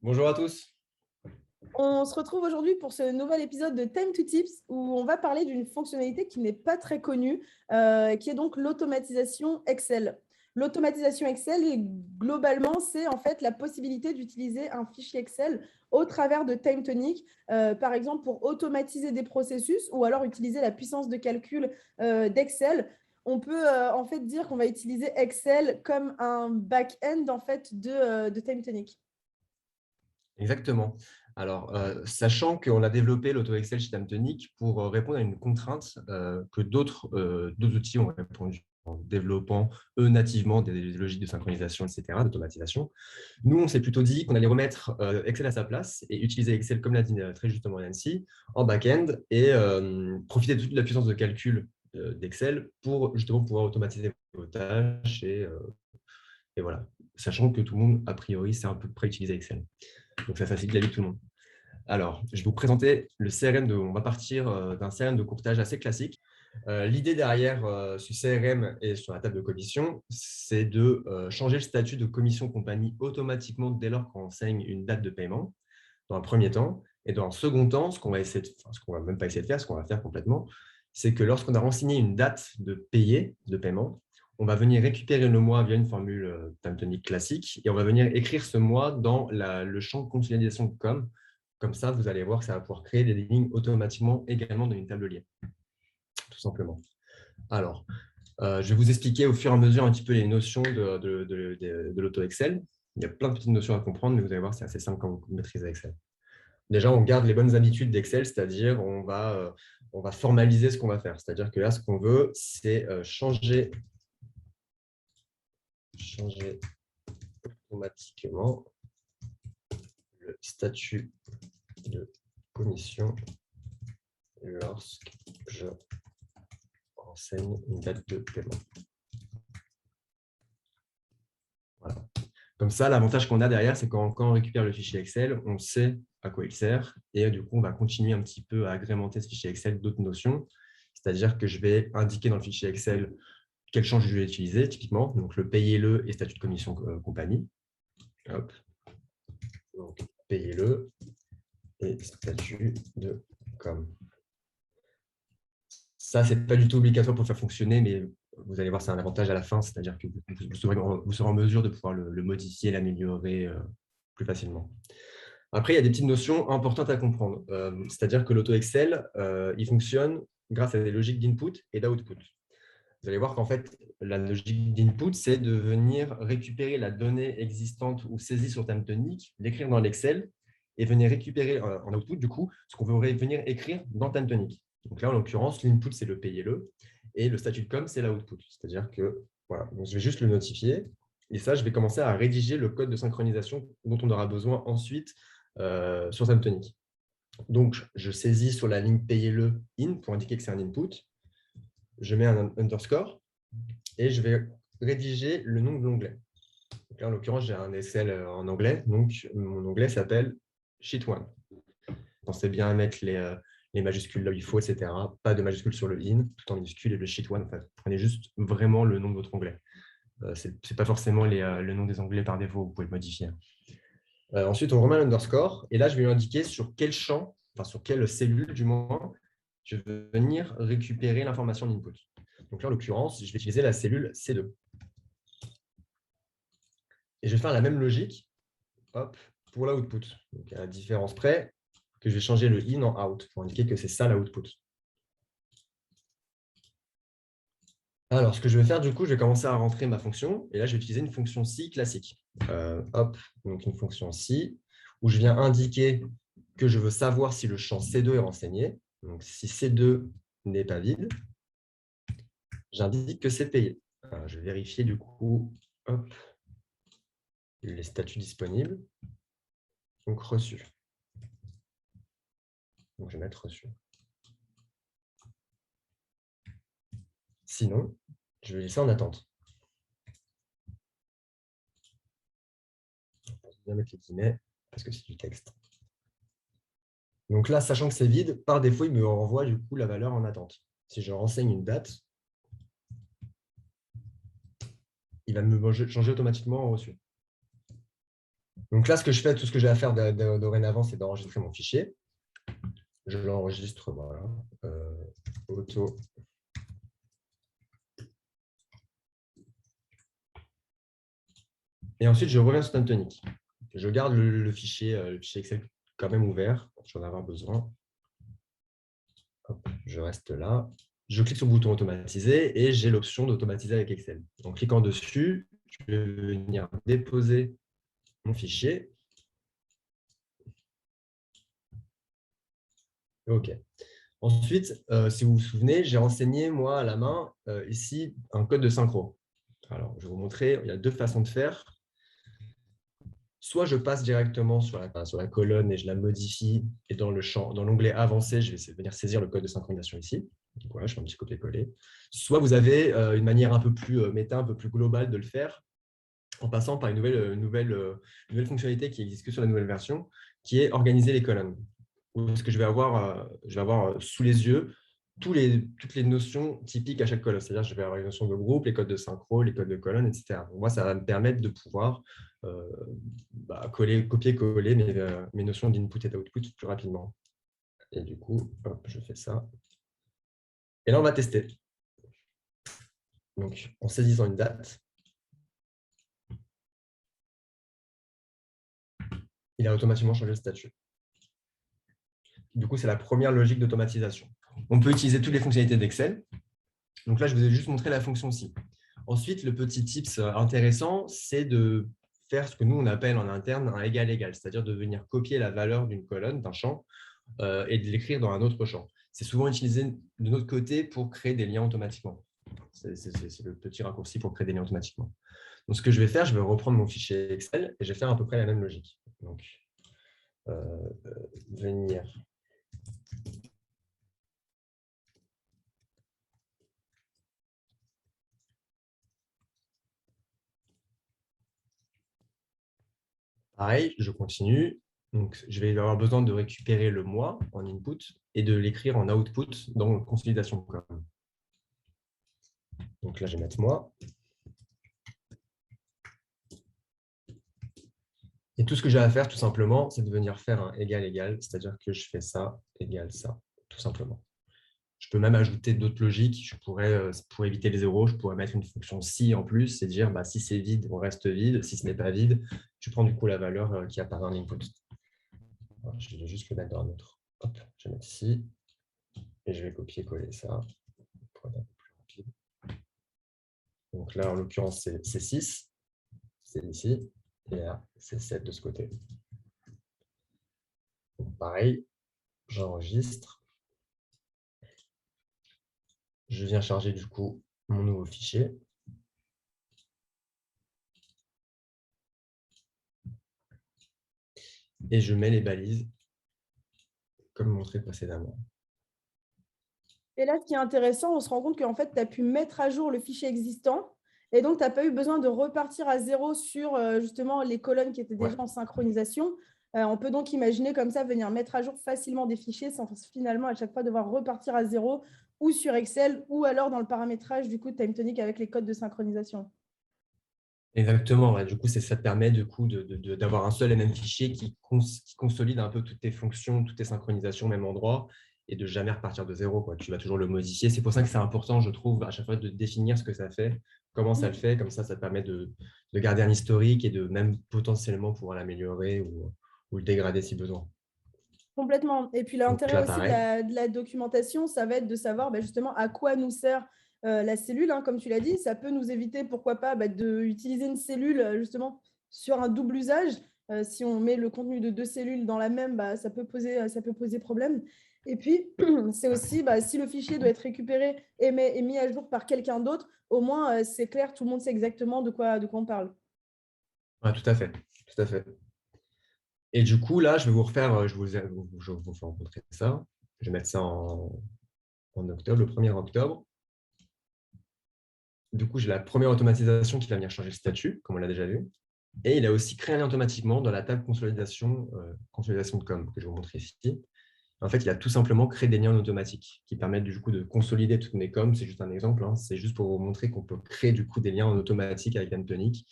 Bonjour à tous. On se retrouve aujourd'hui pour ce nouvel épisode de Time to Tips où on va parler d'une fonctionnalité qui n'est pas très connue, qui est donc l'automatisation Excel. L'automatisation Excel, globalement, c'est en fait la possibilité d'utiliser un fichier Excel au travers de TimeTonic, par exemple pour automatiser des processus ou alors utiliser la puissance de calcul d'Excel. On peut en fait dire qu'on va utiliser Excel comme un back-end en fait de TimeTonic. Exactement. Alors, sachant qu'on a développé l'auto-Excel chez Tamtonic pour répondre à une contrainte que d'autres outils ont répondu en développant eux nativement des logiques de synchronisation, etc., d'automatisation. Nous, on s'est plutôt dit qu'on allait remettre Excel à sa place et utiliser Excel, comme l'a dit très justement Nancy, en back-end et profiter de toute la puissance de calcul d'Excel pour justement pouvoir automatiser vos tâches et voilà. Sachant que tout le monde, a priori, sait à peu près utiliser Excel. Donc, ça facilite la vie de tout le monde. Alors, je vais vous présenter le CRM. On va partir d'un CRM de courtage assez classique. L'idée derrière ce CRM et sur la table de commission, c'est de changer le statut de commission compagnie automatiquement dès lors qu'on enseigne une date de paiement, dans un premier temps. Et dans un second temps, ce qu'on va essayer ce qu'on va même pas essayer de faire, ce qu'on va faire complètement, c'est que lorsqu'on a renseigné une date de payer, de paiement, on va venir récupérer le mois via une formule Tamtonic classique et on va venir écrire ce mois dans le champ de consolidation com. Comme ça, vous allez voir que ça va pouvoir créer des lignes automatiquement également dans une table liée, tout simplement. Alors, je vais vous expliquer au fur et à mesure un petit peu les notions de l'auto-Excel. Il y a plein de petites notions à comprendre, mais vous allez voir, c'est assez simple quand vous maîtrisez Excel. Déjà, on garde les bonnes habitudes d'Excel, c'est-à-dire on va formaliser ce qu'on va faire. C'est-à-dire que là, ce qu'on veut, c'est changer automatiquement le statut de commission lorsque je renseigne une date de paiement. Voilà. Comme ça, l'avantage qu'on a derrière, c'est quand on récupère le fichier Excel, on sait à quoi il sert et du coup, on va continuer un petit peu à agrémenter ce fichier Excel d'autres notions. C'est-à-dire que je vais indiquer dans le fichier Excel quel champ je vais utiliser, typiquement, donc le payez-le et statut de commission compagnie. Hop. Donc, payez-le et statut de com. Ça, ce n'est pas du tout obligatoire pour le faire fonctionner, mais vous allez voir, c'est un avantage à la fin, c'est-à-dire que vous serez en mesure de pouvoir le modifier, l'améliorer plus facilement. Après, il y a des petites notions importantes à comprendre. C'est-à-dire que l'auto-Excel, il fonctionne grâce à des logiques d'input et d'output. Vous allez voir qu'en fait, la logique d'input, c'est de venir récupérer la donnée existante ou saisie sur Tamtonic, l'écrire dans l'Excel et venir récupérer en output, du coup, ce qu'on veut venir écrire dans Tamtonic. Donc là, en l'occurrence, l'input, c'est le payez-le et le statut de com, c'est l'output. C'est-à-dire que voilà, donc je vais juste le notifier et ça, je vais commencer à rédiger le code de synchronisation dont on aura besoin ensuite sur Tamtonic. Donc, je saisis sur la ligne payez-le in pour indiquer que c'est un input. Je mets un underscore et je vais rédiger le nom de l'onglet. Là, en l'occurrence, j'ai un Excel en anglais, donc mon onglet s'appelle Sheet 1. Pensez bien à mettre les majuscules là où il faut, etc. Pas de majuscules sur le in, tout en minuscule, et le Sheet 1, en fait. Prenez juste vraiment le nom de votre onglet. Ce n'est pas forcément le nom des onglets par défaut, vous pouvez le modifier. Ensuite, on remet l'underscore, et là, je vais lui indiquer sur quel champ, enfin sur quelle cellule du moins, je vais venir récupérer l'information d'input. Donc là, en l'occurrence, je vais utiliser la cellule C2. Et je vais faire la même logique pour l'output. Donc, à la différence près, que je vais changer le in en out pour indiquer que c'est ça l'output. Alors, ce que je vais faire, du coup, je vais commencer à rentrer ma fonction. Et là, je vais utiliser une fonction si classique. Donc une fonction si, où je viens indiquer que je veux savoir si le champ C2 est renseigné. Donc, si C2 n'est pas vide, j'indique que c'est payé. Alors, je vais vérifier, du coup, les statuts disponibles. Donc, reçu. Donc, je vais mettre reçu. Sinon, je vais laisser en attente. Je vais bien mettre les guillemets parce que c'est du texte. Donc là, sachant que c'est vide, par défaut, il me renvoie du coup la valeur en attente. Si je renseigne une date, il va me changer automatiquement en reçu. Donc là, ce que je fais, tout ce que j'ai à faire dorénavant, c'est d'enregistrer mon fichier. Je l'enregistre, voilà. Auto. Et ensuite, je reviens sur TimeTonic. Je garde le fichier Excel quand même ouvert, j'en ai avoir besoin. Hop, je reste là. Je clique sur le bouton automatiser et j'ai l'option d'automatiser avec Excel. En cliquant dessus, je vais venir déposer mon fichier. OK. Ensuite, si vous vous souvenez, j'ai renseigné, moi, à la main, ici, un code de synchro. Alors, je vais vous montrer, il y a deux façons de faire. Soit je passe directement sur la colonne et je la modifie, et dans l'onglet avancé, je vais venir saisir le code de synchronisation ici. Donc voilà, je fais un petit copier-coller. Soit vous avez une manière un peu plus méta, un peu plus globale de le faire, en passant par une nouvelle fonctionnalité qui n'existe que sur la nouvelle version, qui est organiser les colonnes. Où est-ce que je vais avoir sous les yeux toutes les notions typiques à chaque colonne. C'est-à-dire que je vais avoir les notions de groupe, les codes de synchro, les codes de colonne, etc. Donc, moi, ça va me permettre de pouvoir copier-coller mes notions d'input et d'output plus rapidement. Et du coup, hop, je fais ça. Et là, on va tester. Donc, en saisissant une date, il a automatiquement changé le statut. Du coup, c'est la première logique d'automatisation. On peut utiliser toutes les fonctionnalités d'Excel. Donc là, je vous ai juste montré la fonction ci. Ensuite, le petit tips intéressant, c'est de faire ce que nous, on appelle en interne un égal-égal, c'est-à-dire de venir copier la valeur d'une colonne, d'un champ, et de l'écrire dans un autre champ. C'est souvent utilisé de notre côté pour créer des liens automatiquement. C'est le petit raccourci pour créer des liens automatiquement. Donc, ce que je vais faire, je vais reprendre mon fichier Excel et je vais faire à peu près la même logique. Donc, venir pareil, je continue. Donc, je vais avoir besoin de récupérer le mois en input et de l'écrire en output dans consolidation com. Donc là, je vais mettre mois. Et tout ce que j'ai à faire, tout simplement, c'est de venir faire un égal-égal, c'est-à-dire que je fais ça égale ça, tout simplement. Je peux même ajouter d'autres logiques. Pour éviter les zéros, je pourrais mettre une fonction si en plus et dire si c'est vide, on reste vide. Si ce n'est pas vide, je prends du coup la valeur qui apparaît en input. Voilà, je vais juste le mettre dans un autre. Hop, je vais mettre ici et je vais copier-coller ça pour être un peu plus rapide. Donc là, en l'occurrence, c'est 6, c'est ici, et là, c'est 7 de ce côté. Donc, pareil, j'enregistre. Je viens charger du coup mon nouveau fichier. Et je mets les balises comme montré précédemment. Et là, ce qui est intéressant, on se rend compte qu'en fait, tu as pu mettre à jour le fichier existant et donc tu n'as pas eu besoin de repartir à zéro sur justement les colonnes qui étaient déjà en synchronisation. On peut donc imaginer comme ça venir mettre à jour facilement des fichiers sans finalement à chaque fois devoir repartir à zéro ou sur Excel ou alors dans le paramétrage du coup de TimeTonic avec les codes de synchronisation. Exactement. Ouais. Du coup, ça te permet d'avoir un seul et même fichier qui consolide un peu toutes tes fonctions, toutes tes synchronisations au même endroit et de jamais repartir de zéro, quoi. Tu vas toujours le modifier. C'est pour ça que c'est important, je trouve, à chaque fois de définir ce que ça fait, comment ça le fait. Comme ça te permet de garder un historique et de même potentiellement pouvoir l'améliorer ou le dégrader si besoin. Complètement. Et puis Donc l'intérêt là, aussi pareil. de la documentation, ça va être de savoir justement à quoi nous sert la cellule, hein, comme tu l'as dit. Ça peut nous éviter, pourquoi pas, d'utiliser une cellule justement sur un double usage. Si on met le contenu de deux cellules dans la même, ça peut poser problème. Et puis, c'est aussi, si le fichier doit être récupéré et mis à jour par quelqu'un d'autre, au moins, c'est clair, tout le monde sait exactement de quoi on parle. Ouais, tout à fait. Tout à fait. Et du coup, là, je vais vous refaire, je vous fais rencontrer ça. Je vais mettre ça en octobre, le 1er octobre. Du coup, j'ai la première automatisation qui va venir changer le statut, comme on l'a déjà vu. Et il a aussi créé un lien automatiquement dans la table consolidation de com que je vais vous montrer ici. En fait, il a tout simplement créé des liens en automatique qui permettent du coup de consolider toutes mes coms. C'est juste un exemple. Hein. C'est juste pour vous montrer qu'on peut créer du coup des liens en automatique avec TimeTonic.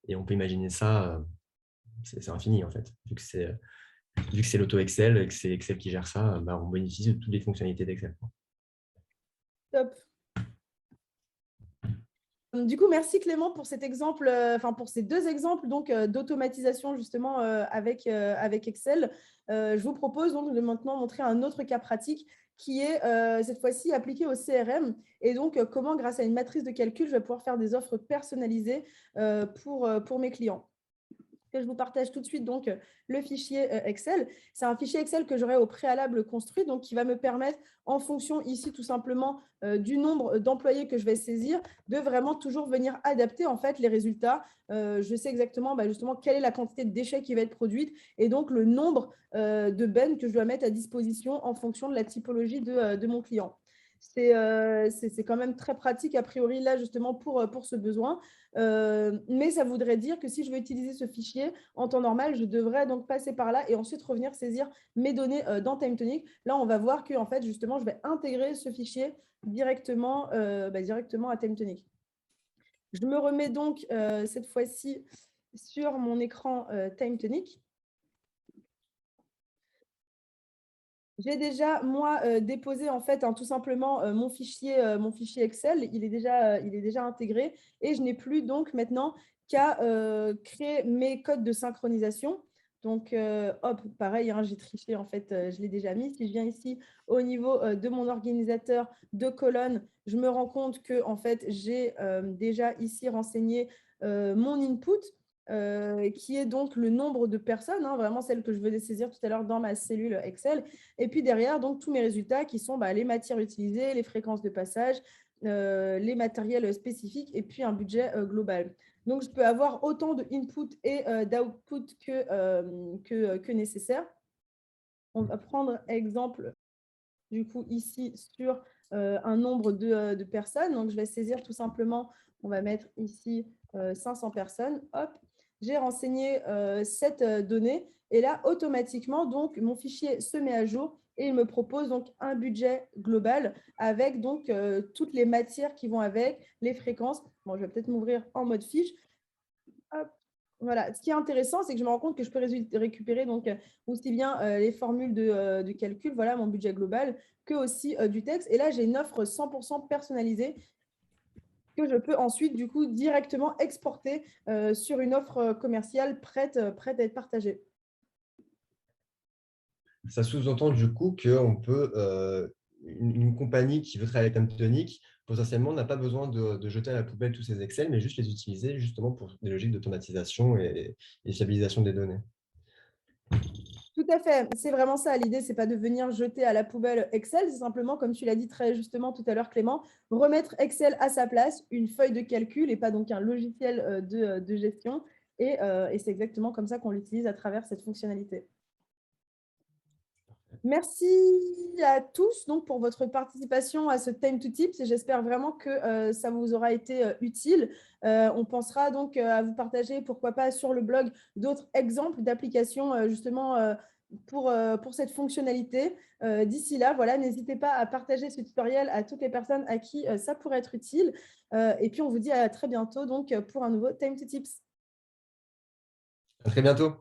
Et on peut imaginer ça c'est infini en fait. Vu que c'est l'auto Excel et que c'est Excel qui gère ça, bah, on bénéficie de toutes les fonctionnalités d'Excel. Top. Du coup, merci Clément pour cet exemple, pour ces deux exemples donc d'automatisation justement avec Excel. Je vous propose donc de maintenant montrer un autre cas pratique qui est cette fois-ci appliqué au CRM et donc comment, grâce à une matrice de calcul, je vais pouvoir faire des offres personnalisées pour mes clients. Que je vous partage tout de suite donc le fichier Excel. C'est un fichier Excel que j'aurai au préalable construit, donc qui va me permettre, en fonction ici tout simplement du nombre d'employés que je vais saisir, de vraiment toujours venir adapter en fait les résultats. Je sais exactement justement quelle est la quantité de déchets qui va être produite et donc le nombre de bennes que je dois mettre à disposition en fonction de la typologie de mon client. C'est quand même très pratique a priori là justement pour ce besoin. Mais ça voudrait dire que si je veux utiliser ce fichier en temps normal, je devrais donc passer par là et ensuite revenir saisir mes données dans TimeTonic. Là, on va voir que en fait, justement, je vais intégrer ce fichier directement à TimeTonic. Je me remets donc cette fois-ci sur mon écran TimeTonic. J'ai déjà, moi, déposé en fait tout simplement mon fichier Excel. Il est déjà intégré et je n'ai plus donc maintenant qu'à créer mes codes de synchronisation. Donc, hop, pareil, hein, j'ai triché, en fait, je l'ai déjà mis. Si je viens ici au niveau de mon organisateur de colonnes, je me rends compte que en fait, j'ai déjà ici renseigné mon input. Qui est donc le nombre de personnes, hein, vraiment celle que je venais saisir tout à l'heure dans ma cellule Excel. Et puis derrière, donc, tous mes résultats qui sont les matières utilisées, les fréquences de passage, les matériels spécifiques et puis un budget global. Donc, je peux avoir autant de input et d'output que nécessaire. On va prendre exemple, du coup, ici sur un nombre de personnes. Donc, je vais saisir tout simplement, on va mettre ici 500 personnes. Hop, j'ai renseigné cette donnée et là, automatiquement, donc, mon fichier se met à jour et il me propose donc un budget global avec donc toutes les matières qui vont avec, les fréquences. Bon, je vais peut-être m'ouvrir en mode fiche. Hop. Voilà. Ce qui est intéressant, c'est que je me rends compte que je peux récupérer donc aussi bien les formules de calcul, voilà mon budget global, que aussi du texte. Et là, j'ai une offre 100% personnalisée que je peux ensuite du coup directement exporter sur une offre commerciale prête à être partagée. Ça sous-entend du coup qu'on peut, une compagnie qui veut travailler avec TimeTonic, potentiellement n'a pas besoin de jeter à la poubelle tous ces Excel, mais juste les utiliser justement pour des logiques d'automatisation et fiabilisation des données. Tout à fait, c'est vraiment ça. L'idée, ce n'est pas de venir jeter à la poubelle Excel, c'est simplement, comme tu l'as dit très justement tout à l'heure, Clément, remettre Excel à sa place, une feuille de calcul et pas donc un logiciel de gestion. Et c'est exactement comme ça qu'on l'utilise à travers cette fonctionnalité. Merci à tous donc, pour votre participation à ce Time to Tips et j'espère vraiment que ça vous aura été utile. On pensera donc à vous partager, pourquoi pas, sur le blog d'autres exemples d'applications justement pour cette fonctionnalité. D'ici là, voilà, n'hésitez pas à partager ce tutoriel à toutes les personnes à qui ça pourrait être utile. Et puis, on vous dit à très bientôt donc, pour un nouveau Time to Tips. À très bientôt.